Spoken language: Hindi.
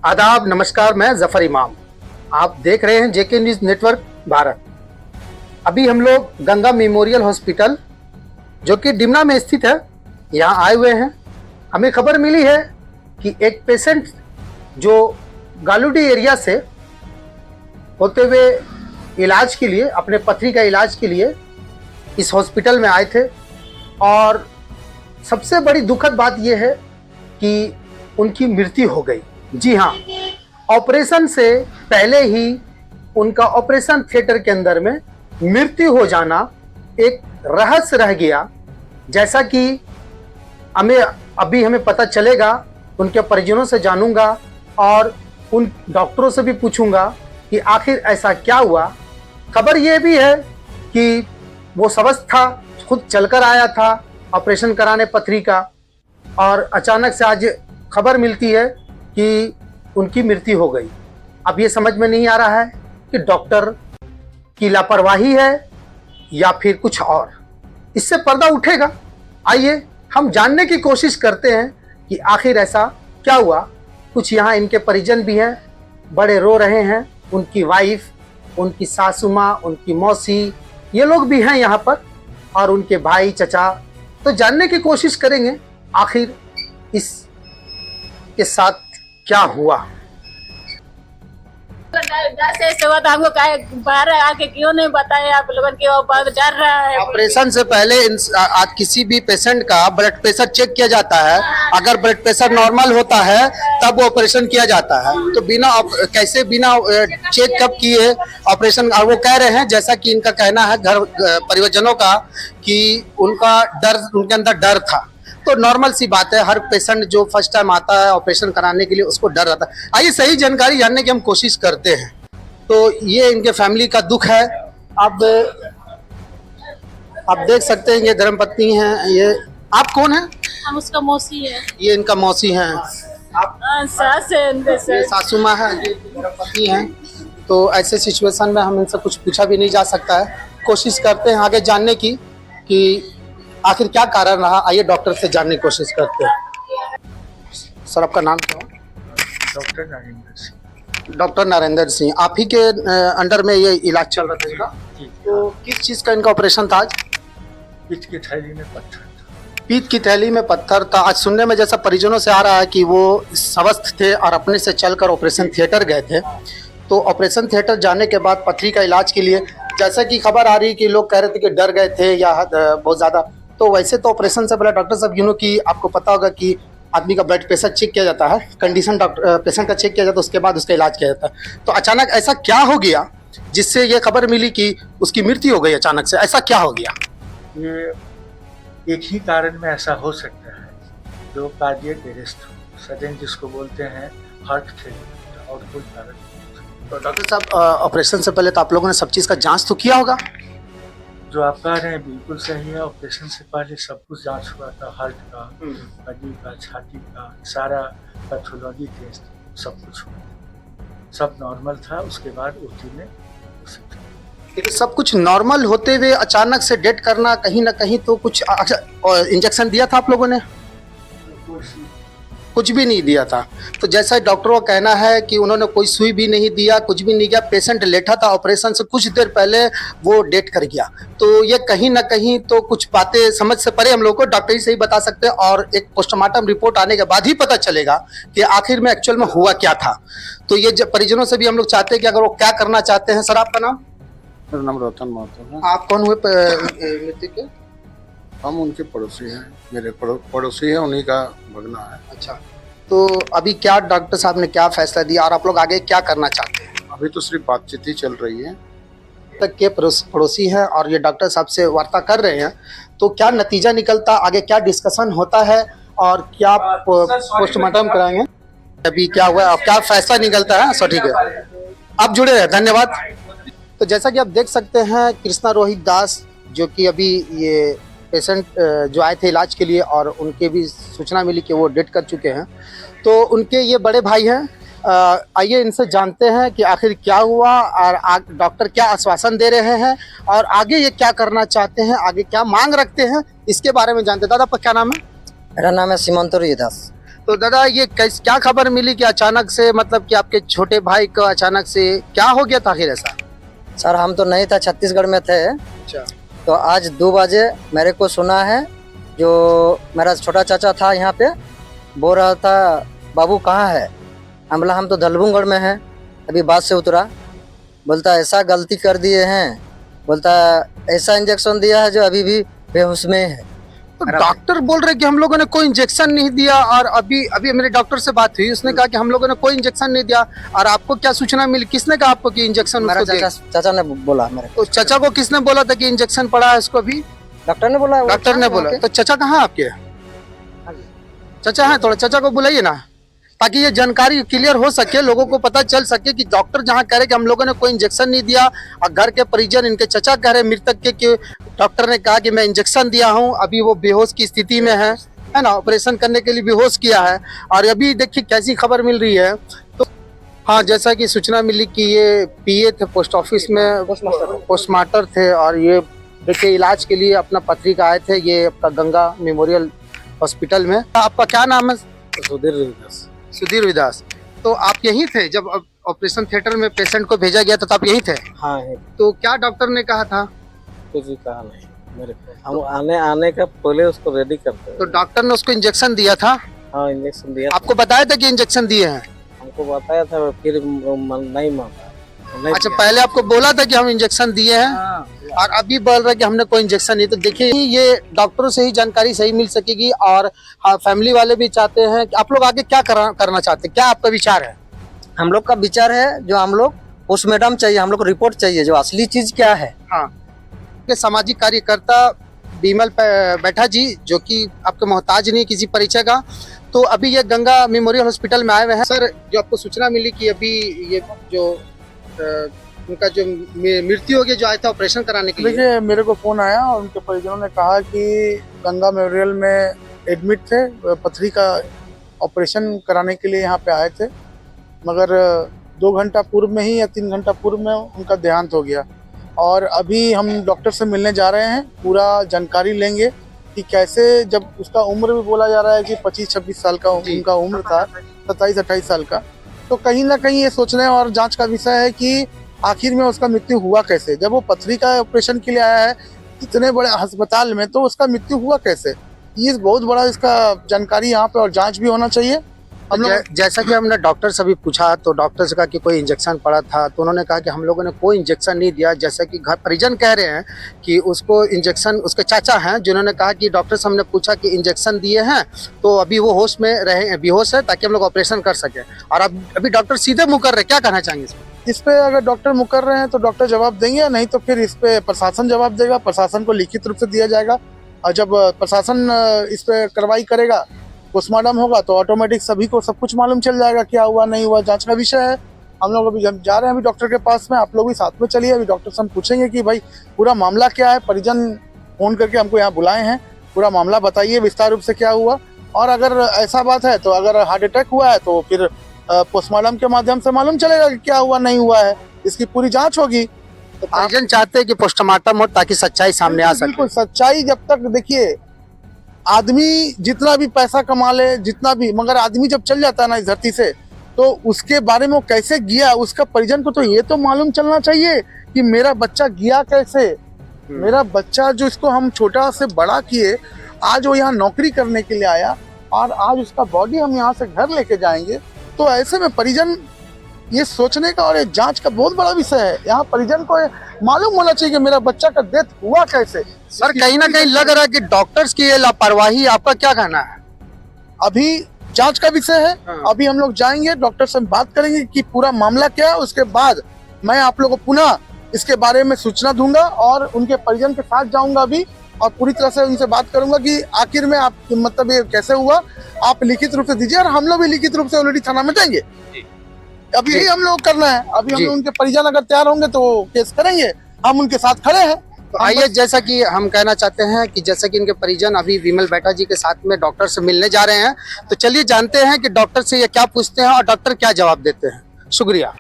आदाब, नमस्कार। मैं जफर इमाम, आप देख रहे हैं जेके न्यूज नेटवर्क भारत। अभी हम लोग गंगा मेमोरियल हॉस्पिटल जो कि डिमना में स्थित है, यहाँ आए हुए हैं। हमें खबर मिली है कि एक पेशेंट जो गालूडी एरिया से होते हुए इलाज के लिए, अपने पथरी का इलाज के लिए इस हॉस्पिटल में आए थे। और सबसे बड़ी दुखद बात यह है कि उनकी मृत्यु हो गई। जी हाँ, ऑपरेशन से पहले ही उनका ऑपरेशन थिएटर के अंदर में मृत्यु हो जाना एक रहस्य रह गया। जैसा कि हमें पता चलेगा, उनके परिजनों से जानूंगा और उन डॉक्टरों से भी पूछूंगा कि आखिर ऐसा क्या हुआ। खबर ये भी है कि वो स्वस्थ था, खुद चलकर आया था ऑपरेशन कराने पथरी का, और अचानक से आज खबर मिलती है कि उनकी मृत्यु हो गई। अब ये समझ में नहीं आ रहा है कि डॉक्टर की लापरवाही है या फिर कुछ और। इससे पर्दा उठेगा। आइए हम जानने की कोशिश करते हैं कि आखिर ऐसा क्या हुआ। कुछ यहाँ इनके परिजन भी हैं, बड़े रो रहे हैं। उनकी वाइफ, उनकी सासू माँ, उनकी मौसी, ये लोग भी हैं यहाँ पर, और उनके भाई, चचा। तो जानने की कोशिश करेंगे आखिर इसके साथ क्या हुआ। हमको बाहर आके क्यों नहीं बताया आप लोगों की? बहुत डर रहा है। ऑपरेशन से पहले आज किसी भी पेशेंट का ब्लड प्रेशर चेक किया जाता है। अगर ब्लड प्रेशर नॉर्मल होता है तब वो ऑपरेशन किया जाता है। तो बिना चेक कब किए ऑपरेशन? और वो कह रहे हैं, जैसा कि इनका कहना है घर परिवारजनों का, कि उनके अंदर डर था। तो नॉर्मल सी बात है, हर पेशेंट जो फर्स्ट टाइम आता है ऑपरेशन कराने के लिए उसको डर रहता है। आइए सही जानकारी जानने की हम कोशिश करते हैं। तो ये इनके फैमिली का दुख है। अब आप देख सकते हैं, ये धर्मपत्नी हैं। ये आप कौन है? हम उसका मौसी है। ये इनका मौसी हैं। आप सास है, ये सासू माँ है, ये धर्मपत्नी हैं। तो ऐसे सिचुएशन में हम इनसे कुछ पूछा भी नहीं जा सकता है। कोशिश करते हैं आगे जानने की कि आखिर क्या कारण रहा। आइए डॉक्टर से जानने की कोशिश करते हैं। सर, आपका नाम क्या है? डॉक्टर नरेंद्र सिंह। डॉक्टर नरेंद्र सिंह, आप ही के अंडर में ये इलाज चल रहा था इनका? तो किस चीज़ का इनका ऑपरेशन था आज? पीठ की थैली में पत्थर था। पीठ की थैली में पत्थर था। आज सुनने में जैसा परिजनों से आ रहा है कि वो स्वस्थ थे और अपने से चलकर ऑपरेशन थिएटर गए थे। तो ऑपरेशन थिएटर जाने के बाद पथरी का इलाज के लिए, जैसा कि खबर आ रही कि लोग कह रहे थे कि डर गए थे या बहुत ज़्यादा। तो वैसे तो ऑपरेशन से पहले डॉक्टर साहब, कि आपको पता होगा कि आदमी का ब्लड प्रेशर चेक किया जाता है, कंडीशन पेशेंट का चेक किया जाता है, उसके बाद उसका इलाज किया जाता है। तो अचानक ऐसा क्या हो गया जिससे ये खबर मिली कि उसकी मृत्यु हो गई? अचानक से ऐसा क्या हो गया? ये एक ही कारण में ऐसा हो सकता है, जो कार्डियक अरेस्ट हो, सडन जिसको बोलते हैं हार्ट फेलियर, और कोई कारण नहीं। तो डॉक्टर साहब, ऑपरेशन से पहले तो आप लोगों ने सब चीज़ का जांच तो किया होगा? जो आप कह रहे हैं बिल्कुल सही है। ऑपरेशन से पहले सब कुछ जांच हुआ था, हार्ट का, हड्डी का, छाती का, सारा पैथोलॉजी टेस्ट सब कुछ हुआ था। सब नॉर्मल था। उसके बाद ओटी में लेकिन सब कुछ नॉर्मल होते हुए अचानक से डेथ करना, कहीं ना कहीं तो कुछ इंजेक्शन दिया था आप लोगों ने? कुछ भी नहीं दिया था। तो जैसा डॉक्टरों का कहना है कि उन्होंने कोई सुई भी नहीं दिया, कुछ भी नहीं किया। पेशेंट लेटा था ऑपरेशन से कुछ देर पहले, वो डेथ कर गया। तो ये कहीं ना कहीं तो कुछ बातें समझ से परे हम लोग को डॉक्टर ही सही बता सकते हैं, और एक पोस्टमार्टम रिपोर्ट आने के बाद ही पता चलेगा कि आखिर में एक्चुअल में हुआ क्या था। तो ये परिजनों से भी हम लोग चाहते हैं कि अगर वो क्या करना चाहते हैं। सर, आपका नाम? मेरा नाम रतन महतो है। आप कौन हुए मृत्यु के? हम उनके पड़ोसी हैं, मेरे पड़ोसी हैं, उन्हीं का भगना है। अच्छा, तो अभी क्या डॉक्टर साहब ने क्या फैसला दिया और आप लोग आगे क्या करना चाहते हैं? अभी तो सिर्फ बातचीत ही चल रही है। तक के पड़ोसी हैं और ये डॉक्टर साहब से वार्ता कर रहे हैं, तो क्या नतीजा निकलता, आगे क्या डिस्कशन होता है और क्या पोस्टमार्टम कराएंगे, अभी क्या हुआ और क्या फैसला निकलता है। सो ठीक है, आप जुड़े रहे, धन्यवाद। तो जैसा कि आप देख सकते हैं, कृष्णा रोहित दास, जो कि अभी ये पेशेंट जो आए थे इलाज के लिए, और उनके भी सूचना मिली कि वो डेथ कर चुके हैं। तो उनके ये बड़े भाई हैं। आइए इनसे जानते हैं कि आखिर क्या हुआ और डॉक्टर क्या आश्वासन दे रहे हैं और आगे ये क्या करना चाहते हैं, आगे क्या मांग रखते हैं, इसके बारे में जानते हैं। दादा, आपका क्या नाम है? मेरा नाम है सीमांत रोहित दास। तो दादा ये क्या खबर मिली कि अचानक से मतलब कि आपके छोटे भाई को अचानक से क्या हो गया था आखिर ऐसा? सर हम तो नहीं था, छत्तीसगढ़ में थे। अच्छा। तो आज 2 बजे मेरे को सुना है, जो मेरा छोटा चाचा था यहाँ पे बोल रहा था बाबू कहाँ है। हम बोला हम तो दलबुंगढ़ में हैं, अभी बात से उतरा। बोलता ऐसा गलती कर दिए हैं, बोलता ऐसा इंजेक्शन दिया है जो अभी भी बेहोश में है। तो डॉक्टर बोल रहे कि हम लोगों ने कोई इंजेक्शन नहीं दिया, और अभी अभी मेरे डॉक्टर से बात हुई, उसने कहा कि हम लोगों ने कोई इंजेक्शन नहीं दिया। और आपको क्या सूचना मिली, किसने कहा आपको कि इंजेक्शन मेरा उसको दिया? चाचा ने बोला मेरे को। तो चाचा को किसने बोला था कि इंजेक्शन पड़ा है उसको? भी डॉक्टर ने बोला। डॉक्टर ने बोला। तो चाचा कहाँ आपके? चाचा है, थोड़ा चाचा को बुलाइए ना, ताकि ये जानकारी क्लियर हो सके, लोगों को पता चल सके कि डॉक्टर जहाँ कह रहे कि हम लोगों ने कोई इंजेक्शन नहीं दिया, और घर के परिजन इनके चचा कह रहे मृतक के कि डॉक्टर ने कहा कि मैं इंजेक्शन दिया हूँ, अभी वो बेहोश की स्थिति में है ना, ऑपरेशन करने के लिए बेहोश किया है। और अभी देखिए कैसी खबर मिल रही है। तो हाँ, जैसा कि सूचना मिली कि ये पीए थे, पोस्ट ऑफिस में पोस्टमास्टर थे, और ये देखिए इलाज के लिए अपना पथरी का आए थे, ये आपका गंगा मेमोरियल हॉस्पिटल में। आपका क्या नाम है? सुधीर विदास। तो आप यहीं थे जब ऑपरेशन थिएटर में पेशेंट को भेजा गया था, तो आप यहीं थे? हाँ है। तो क्या डॉक्टर ने कहा था? कुछ भी कहा नहीं मेरे को, हम आने का पहले उसको रेडी करते हैं। तो डॉक्टर ने उसको इंजेक्शन दिया था? हाँ इंजेक्शन दिया। आपको बताया था कि इंजेक्शन दिए हैं? हमको बताया था, फिर नहीं माना। अच्छा, पहले आपको बोला था कि हम इंजेक्शन दिए हैं, और अभी बोल रहे कि हमने कोई इंजेक्शन नहीं। तो देखिए ये डॉक्टरों से ही जानकारी सही मिल सकेगी, और हाँ, फैमिली वाले भी चाहते हैं कि आप लोग आगे क्या करना चाहते हैं, क्या आपका विचार है? हम लोग का विचार है, जो हम लोग पोस्टमार्टम चाहिए, हम लोग को रिपोर्ट चाहिए, जो असली चीज क्या है। हाँ, सामाजिक कार्यकर्ता विमल बैठा जी, जो कि आपके मोहताज नहीं किसी परिचय का, तो अभी ये गंगा मेमोरियल हॉस्पिटल में आए हुए हैं। सर, जो आपको सूचना मिली कि अभी ये जो उनका जो मृत्यु हो गया, जो आया था ऑपरेशन कराने के लिए। देखिए मेरे को फोन आया और उनके परिजनों ने कहा कि गंगा मेमोरियल में एडमिट थे, पथरी का ऑपरेशन कराने के लिए यहाँ पे आए थे, मगर 2 घंटा पूर्व में ही या 3 घंटा पूर्व में उनका देहांत हो गया। और अभी हम डॉक्टर से मिलने जा रहे हैं, पूरा जानकारी लेंगे कि कैसे, जब उसका उम्र भी बोला जा रहा है कि 25-26 साल का उनका उम्र था, 27-28 साल का, तो कहीं ना कहीं ये सोचने और जांच का विषय है कि आखिर में उसका मृत्यु हुआ कैसे। जब वो पथरी का ऑपरेशन के लिए आया है इतने बड़े अस्पताल में, तो उसका मृत्यु हुआ कैसे, ये बहुत बड़ा इसका जानकारी यहाँ पे और जांच भी होना चाहिए। हम लोग जैसा कि हमने डॉक्टर से भी पूछा, तो डॉक्टर से कहा कि कोई इंजेक्शन पड़ा था, तो उन्होंने कहा कि हम लोगों ने कोई इंजेक्शन नहीं दिया। जैसा कि घर परिजन कह रहे हैं कि उसको इंजेक्शन, उसके चाचा हैं जिन्होंने कहा कि डॉक्टर से हमने पूछा कि इंजेक्शन दिए हैं, तो अभी वो होश में रहे, बेहोश है, ताकि हम लोग ऑपरेशन कर सकें। और अब अभी डॉक्टर सीधे मुकर रहे, क्या कहना चाहेंगे इस पे? अगर डॉक्टर मुकर रहे हैं तो डॉक्टर जवाब देंगे, नहीं तो फिर इस पे प्रशासन जवाब देगा, प्रशासन को लिखित रूप से दिया जाएगा। और जब प्रशासन इस पे कार्रवाई करेगा, पोस्टमार्टम होगा, तो ऑटोमेटिक सभी को सब कुछ मालूम चल जाएगा, क्या हुआ नहीं हुआ, जांच का विषय है। हम लोग अभी जा रहे हैं अभी डॉक्टर के पास में, आप लोग भी साथ में चलिए। अभी डॉक्टर से हम पूछेंगे कि भाई पूरा मामला क्या है, परिजन फोन करके हमको यहाँ बुलाए हैं, पूरा मामला बताइए विस्तार रूप से क्या हुआ। और अगर ऐसा बात है, तो अगर हार्ट अटैक हुआ है तो फिर पोस्टमार्टम के माध्यम से मालूम चलेगा कि क्या हुआ नहीं हुआ है, इसकी पूरी जांच होगी। तो परिजन चाहते हैं कि पोस्टमार्टम हो, ताकि सच्चाई सामने आ सके। बिल्कुल, सच्चाई जब तक, देखिए आदमी जितना भी पैसा कमा ले, जितना भी, मगर आदमी जब चल जाता है ना इस धरती से, तो उसके बारे में वो कैसे गया, उसका परिजन को तो ये तो मालूम चलना चाहिए कि मेरा बच्चा गया कैसे। मेरा बच्चा जो इसको हम छोटा से बड़ा किए, आज वो यहाँ नौकरी करने के लिए आया, और आज उसका बॉडी हम यहाँ से घर लेके जाएंगे। तो ऐसे में परिजन ये सोचने का और ये जांच का बहुत बड़ा विषय है। यहाँ परिजन को मालूम होना चाहिए कि मेरा बच्चा का डेथ हुआ कैसे। सर, कहीं ना कहीं लग रहा है कि डॉक्टर्स की ये लापरवाही, आपका क्या कहना है? अभी जांच का विषय है। अभी हम लोग जाएंगे, डॉक्टर से बात करेंगे कि पूरा मामला क्या है। उसके बाद मैं आप लोगों को पुनः इसके बारे में सूचना दूंगा, और उनके परिजन के साथ जाऊंगा अभी, और पूरी तरह से उनसे बात करूंगा कि आखिर में आप, मतलब ये कैसे हुआ, आप लिखित रूप से दीजिए, और हम लोग भी लिखित रूप से ऑलरेडी थाना में देंगे। अभी यही हम लोग करना है। अभी हम उनके परिजन अगर तैयार होंगे तो केस करेंगे, हम उनके साथ खड़े हैं। तो आइए, जैसा कि हम कहना चाहते हैं कि जैसा कि इनके परिजन अभी विमल बैठा जी के साथ में डॉक्टर से मिलने जा रहे हैं, तो चलिए जानते हैं कि डॉक्टर से ये क्या पूछते हैं और डॉक्टर क्या जवाब देते हैं। शुक्रिया।